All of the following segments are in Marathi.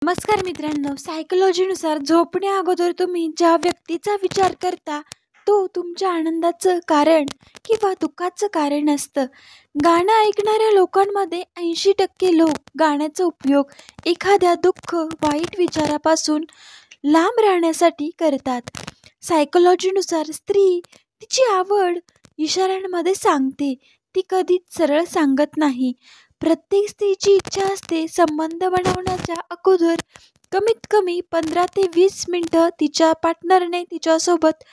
नमस्कार मित्रांनो, सायकोलॉजीनुसार झोपण्या अगोदर तुम्ही ज्या व्यक्तीचा विचार करता तो तुमच्या आनंदाचं कारण किंवा दुःखाचं कारण असतं. गाणं ऐकणाऱ्या लोकांमध्ये 80% लोक गाण्याचा उपयोग एखाद्या दुःख, वाईट विचारापासून लांब राहण्यासाठी करतात. सायकोलॉजीनुसार स्त्री तिची आवड इशाऱ्यांमध्ये सांगते, ती कधीच सरळ सांगत नाही. प्रत्येक स्त्रीची इच्छा असते संबंध बनवण्याच्या अगोदर कमीत कमी 15 ते 20 मिनटं तिच्या पार्टनरने तिच्यासोबत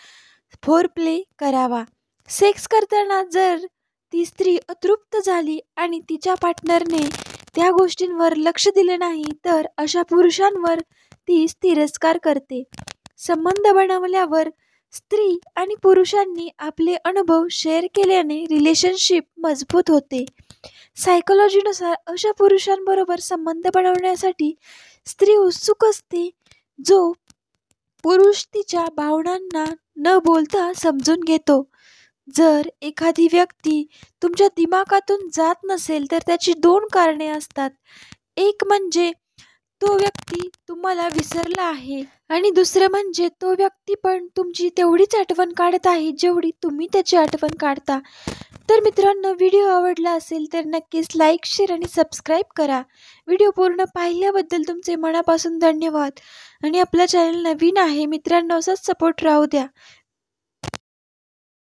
फोरप्ले करावा. सेक्स करताना जर ती स्त्री अतृप्त झाली आणि तिच्या पार्टनरने त्या गोष्टींवर लक्ष दिले नाही तर अशा पुरुषांवर ती तिरस्कार करते. संबंध बनवल्यावर स्त्री आणि पुरुषांनी आपले अनुभव शेअर केल्याने रिलेशनशिप मजबूत होते. सायकोलॉजीनुसार अशा पुरुषांबरोबर संबंध बनवण्यासाठी स्त्री उत्सुक असते जो पुरुष तिच्या भावनांना न बोलता समजून घेतो. जर एखादी व्यक्ती तुमच्या दिमागातून जात नसेल तर त्याची 2 कारणे असतात. एक म्हणजे तो व्यक्ती तुम्हाला विसरला आहे आणि दुसरं म्हणजे तो व्यक्ती पण तुमची तेवढीच आठवण काढत आहे जेवढी तुम्ही त्याची आठवण काढता. तर मित्रांनो, व्हिडिओ आवडला असेल तर नक्कीच लाईक, शेअर आणि सबस्क्राईब करा. व्हिडिओ पूर्ण पाहिल्याबद्दल तुमचे मनापासून धन्यवाद. आणि आपलं चॅनल नवीन आहे मित्रांनो, असाच सपोर्ट राहू द्या.